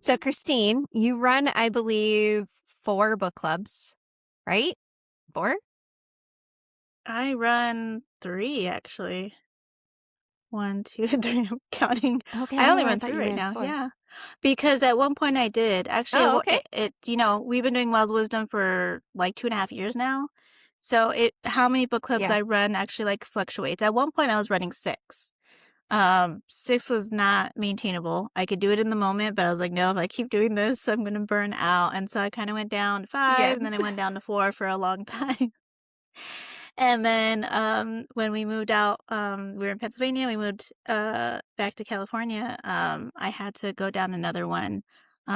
So, Christine, you run, I believe, four book clubs, right? Four? I run three actually. One, two, three. I'm counting. Okay, I only I run thought three you right ran now. four. Yeah, because at one point I did actually. Oh, okay. We've been doing Well's Wisdom for like 2.5 years now. So how many book clubs Yeah. I run actually like fluctuates. At one point I was running six. Six was not maintainable. I could do it in the moment, but I was like, no, if I keep doing this, I'm gonna burn out. And so I kind of went down to five, Yes. and then I went down to four for a long time. And then when we moved out, we were in Pennsylvania, we moved back to California. I had to go down another one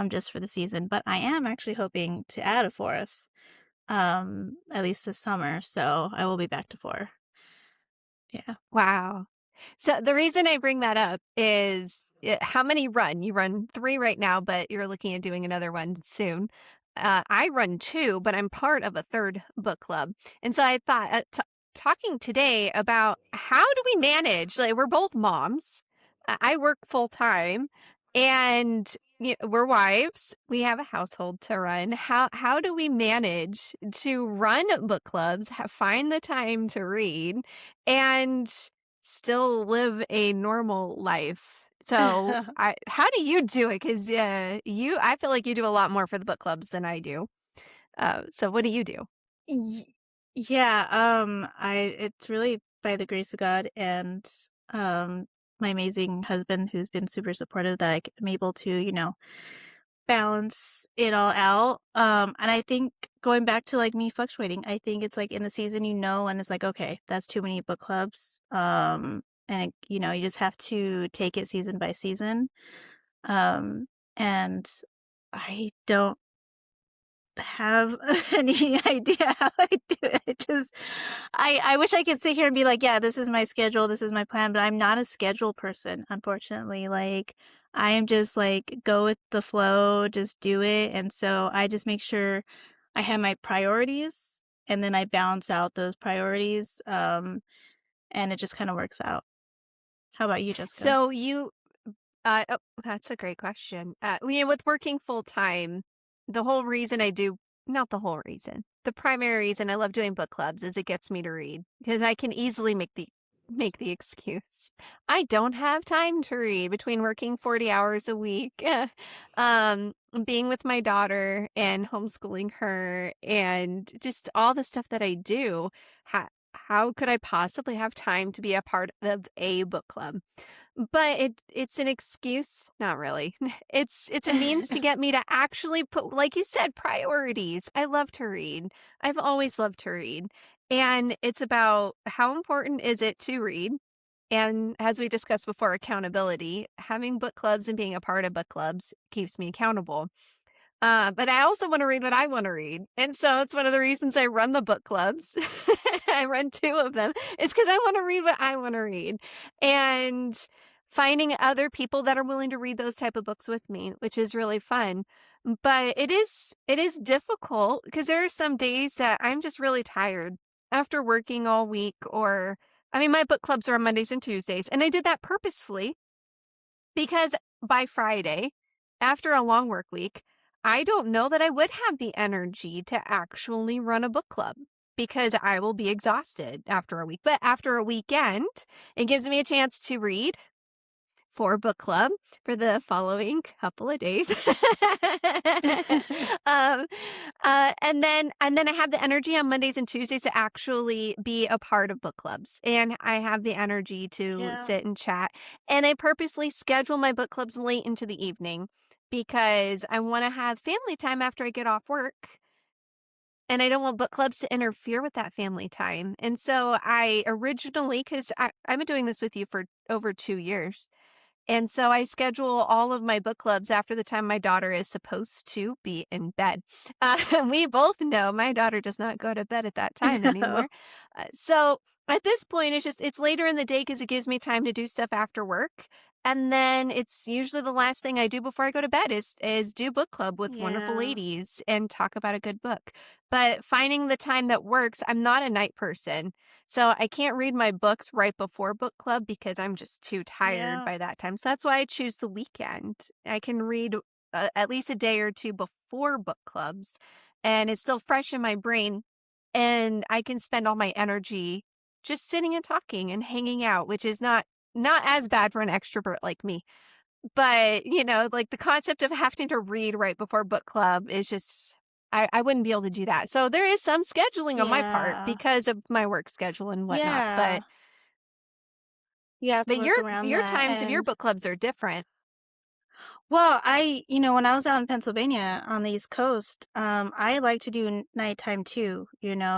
just for the season, but I am actually hoping to add a fourth at least this summer, so I will be back to four. Yeah. Wow. So, the reason I bring that up is how many run? You run three right now, but you're looking at doing another one soon. I run two, but I'm part of a third book club. And so I thought, talking today about how do we manage? Like, we're both moms. I work full time, and we're wives. We have a household to run. How do we manage to run book clubs, find the time to read, and still live a normal life? So, how do you do it? Because I feel like you do a lot more for the book clubs than I do. So what do you do? Y- Yeah, I it's really by the grace of God and um my amazing husband who's been super supportive that I'm able to, balance it all out. And I think going back to like me fluctuating, I think it's like in the season, and it's like, okay, that's too many book clubs. And you just have to take it season by season. And I don't have any idea how I do it. I wish I could sit here and be like, yeah, this is my schedule, this is my plan, but I'm not a schedule person, unfortunately. Like, I am just like, go with the flow, just do it. And so I just make sure I have my priorities and then I balance out those priorities. And it just kind of works out. How about you, Jessica? So oh, that's a great question. With working full time, the whole reason I do, not the whole reason, the primary reason I love doing book clubs is it gets me to read because I can easily make the excuse. I don't have time to read between working 40 hours a week, um, being with my daughter and homeschooling her and just all the stuff that I do. How could I possibly have time to be a part of a book club? But it's an excuse, not really. It's a means to get me to actually put, like you said, priorities. I love to read. I've always loved to read. And it's about how important is it to read? And as we discussed before, accountability. Having book clubs and being a part of book clubs keeps me accountable. But I also want to read what I want to read. And so it's one of the reasons I run the book clubs. I run two of them. It's because I want to read what I want to read. And finding other people that are willing to read those type of books with me, which is really fun. But it is difficult because there are some days that I'm just really tired after working all week, or I mean my book clubs are on Mondays and Tuesdays, and I did that purposefully because by Friday, after a long work week, I don't know that I would have the energy to actually run a book club because I will be exhausted after a week. But after a weekend, it gives me a chance to read for book club for the following couple of days. um, and then I have the energy on Mondays and Tuesdays to actually be a part of book clubs, and I have the energy to Yeah. sit and chat. And I purposely schedule my book clubs late into the evening because I want to have family time after I get off work. And I don't want book clubs to interfere with that family time. And so I originally, because I've been doing this with you for over 2 years, and so I schedule all of my book clubs after the time my daughter is supposed to be in bed. We both know my daughter does not go to bed at that time No. anymore. So at this point, it's later in the day because it gives me time to do stuff after work. And then it's usually the last thing I do before I go to bed is do book club with wonderful Yeah. ladies and talk about a good book. But finding the time that works, I'm not a night person. So I can't read my books right before book club because I'm just too tired Yeah. by that time. So that's why I choose the weekend. I can read at least a day or two before book clubs and it's still fresh in my brain and I can spend all my energy just sitting and talking and hanging out, which is not as bad for an extrovert like me. But, like the concept of having to read right before book club is just I wouldn't be able to do that. So there is some scheduling on my part Yeah. because of my work schedule and whatnot. Yeah. You have to But work around your that, times of your and book clubs are different. well, when I was out in Pennsylvania on the East Coast, I like to do nighttime too,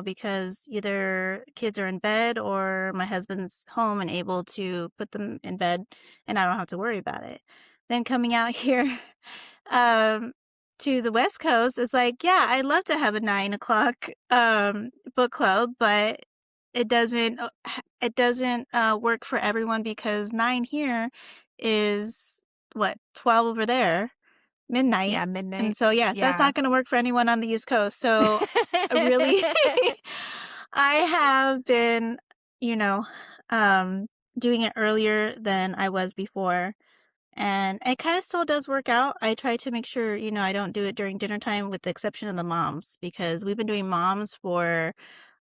because either kids are in bed or my husband's home and able to put them in bed and I don't have to worry about it. Then coming out here, um, to the West Coast, it's like, yeah, I'd love to have a 9 o'clock, book club, but it doesn't work for everyone because 9 here is what, 12 over there, midnight. Yeah, midnight. And so, yeah, that's Yeah. not gonna work for anyone on the East Coast. So, really, I have been, you know, um, doing it earlier than I was before, and it kinda still does work out. I try to make sure, I don't do it during dinner time with the exception of the moms, because we've been doing moms for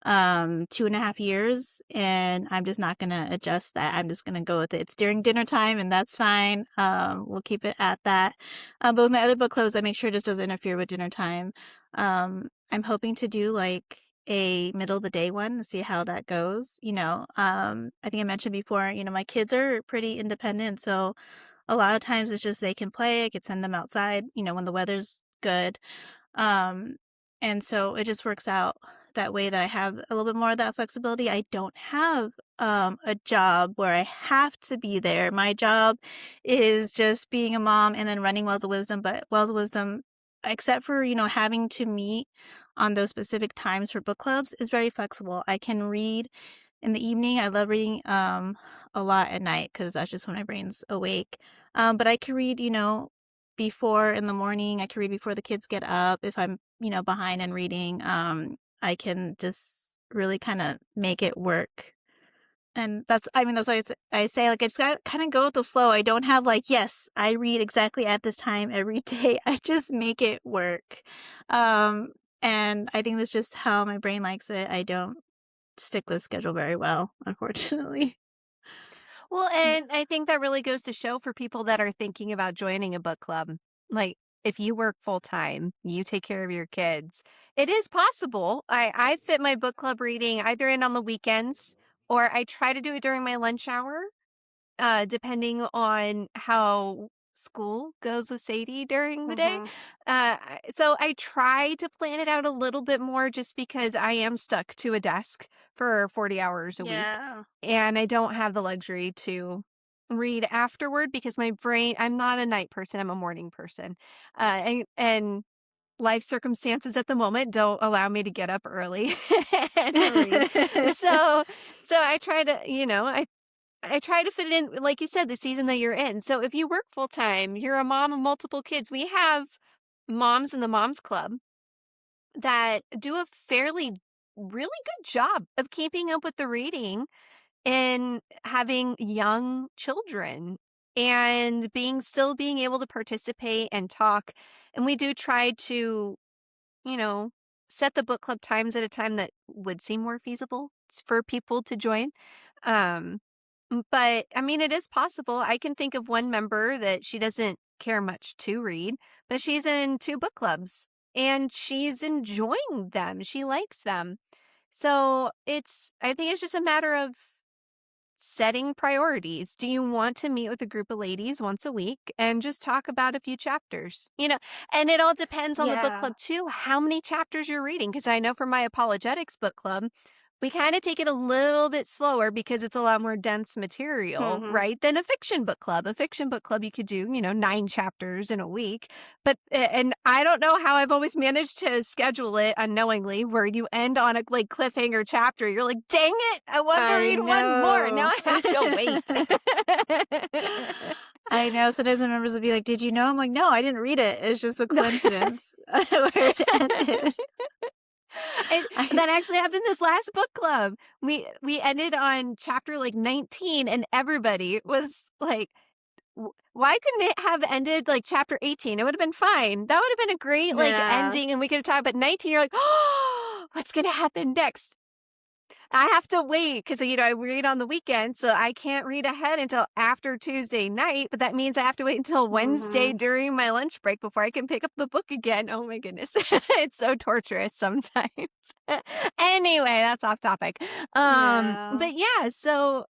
2.5 years, and I'm just not gonna adjust that. I'm just gonna go with it. It's during dinner time, and that's fine. We'll keep it at that. But with my other book clubs, I make sure it just doesn't interfere with dinner time. I'm hoping to do like a middle of the day one to see how that goes. I think I mentioned before, my kids are pretty independent, so a lot of times it's just they can play. I could send them outside, when the weather's good. Um, and so it just works out that way that I have a little bit more of that flexibility. I don't have a job where I have to be there. My job is just being a mom and then running Wells of Wisdom, but Wells of Wisdom, except for, having to meet on those specific times for book clubs, is very flexible. I can read in the evening. I love reading a lot at night because that's just when my brain's awake. But I can read, before in the morning. I can read before the kids get up. If I'm, behind in reading, I can just really kind of make it work. And that's why I say, like, I just gotta kind of go with the flow. I don't have like, yes, I read exactly at this time every day. I just make it work. Um, and I think that's just how my brain likes it. I don't stick with schedule very well, unfortunately. Well, Yeah. and I think that really goes to show for people that are thinking about joining a book club. Like, if you work full time, you take care of your kids. It is possible. I fit my book club reading either in on the weekends or I try to do it during my lunch hour, depending on how school goes with Sadie during the day. Mhm. So I try to plan it out a little bit more just because I am stuck to a desk for 40 hours a week Yeah. and I don't have the luxury to read afterward because my brain, I'm not a night person, I'm a morning person. And life circumstances at the moment don't allow me to get up early and read. So I try to, I try to fit it in, like you said, the season that you're in. So if you work full time, you're a mom of multiple kids. We have moms in the Moms Club that do a fairly, really good job of keeping up with the reading and having young children and being able to participate and talk. And we do try to, you know, set the book club times at a time that would seem more feasible for people to join. Um, but I mean, it is possible. I can think of one member that she doesn't care much to read, but she's in 2 book clubs and she's enjoying them. She likes them. So I think it's just a matter of setting priorities. Do you want to meet with a group of ladies once a week and just talk about a few chapters? And it all depends on the book Yeah. club too, how many chapters you're reading. Because I know for my apologetics book club, we kind of take it a little bit slower because it's a lot more dense material, Mhm. right? Than a fiction book club. A fiction book club, you could do, 9 chapters in a week. And I don't know how I've always managed to schedule it unknowingly where you end on a like cliffhanger chapter. You're like, dang it, I wanted to I read one more. Now know. I have to wait. sometimes my members will be like, "Did you know?" I'm like, "No, I didn't read it. It's just a coincidence where it ended." And I that actually happened this last book club. We ended on chapter like 19 and everybody was like, why couldn't it have ended like chapter 18? It would have been fine. That would have been a great like Yeah. ending and we could have talked, but 19 you're like, "Oh, what's going to happen next?" I have to wait because, I read on the weekend, so I can't read ahead until after Tuesday night, but that means I have to wait until Wednesday Mhm. during my lunch break before I can pick up the book again. Oh my goodness. It's so torturous sometimes. Anyway, that's off topic. Yeah. But yeah, so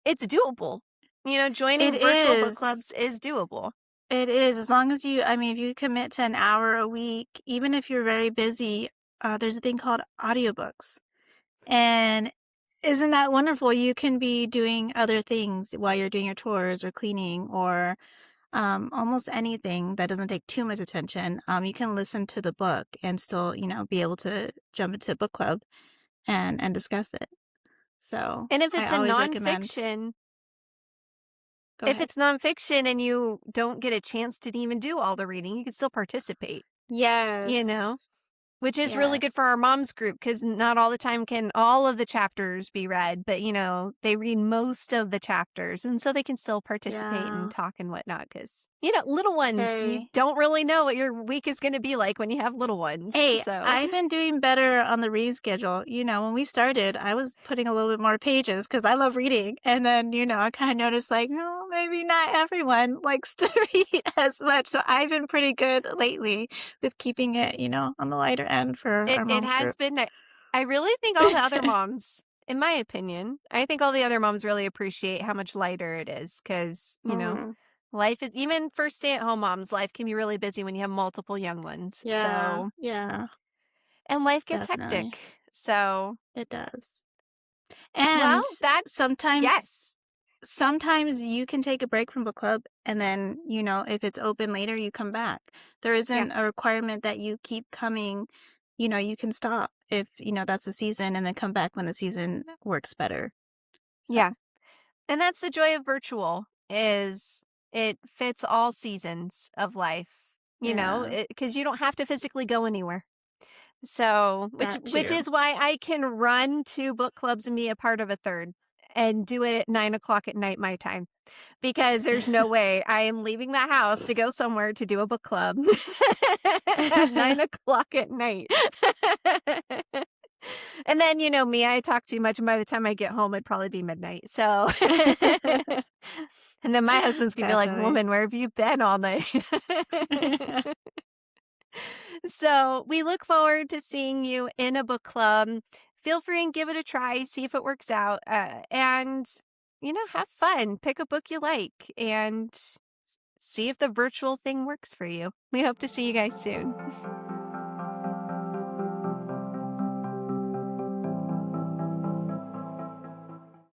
it's doable. It Joining virtual book is. clubs is doable. It is, as long as if you commit to an hour a week, even if you're very busy, there's a thing called audiobooks. And isn't that wonderful? You can be doing other things while you're doing your chores or cleaning or almost anything that doesn't take too much attention. You can listen to the book and still, be able to jump into book club and discuss it. So And if I it's a always recommend. nonfiction, Go if ahead. it's nonfiction and you don't get a chance to even do all the reading, you can still participate, you know? Yes. Which is really good for our Yes. moms group because not all the time can all of the chapters be read, but they read most of the chapters and so they can still participate and Yeah. talk and whatnot because, little ones, you Hey. don't really know what your week is going to be like when you have little ones. Hey, So I've been doing better on the reading schedule. When we started, I was putting a little bit more pages because I love reading. And then, I kind of noticed like, no, maybe not everyone likes to read as much. So I've been pretty good lately with keeping it, on the lighter end for our it mom's has group. been, I really think all the other moms, in my opinion, I think all the other moms really appreciate how much lighter it is because, Hmm. life is, even for stay-at-home moms, life can be really busy when you have multiple young ones. Yeah, So, yeah, and life gets definitely. hectic. So, It does. well, And that, sometimes yes. sometimes you can take a break from book club and then, if it's open later, you come back. There Yeah. isn't a requirement that you keep coming. You can stop if, that's the season and then come back when the season works better. So, Yeah. And that's the joy of virtual is it fits all seasons of life, yeah, because you don't have to physically go anywhere. So, which that which too. is why I can run 2 book clubs and be a part of a third and do it at 9 o'clock at night my time, because there's no way I am leaving the house to go somewhere to do a book club at 9 o'clock at night. And then, me, I talk too much, and by the time I get home, it'd probably be midnight, so and then my husband's gonna be like, Definitely. "Woman, where have you been all night?" So we look forward to seeing you in a book club. Feel free and give it a try, see if it works out, and have fun. Pick a book you like, and see if the virtual thing works for you. We hope to see you guys soon.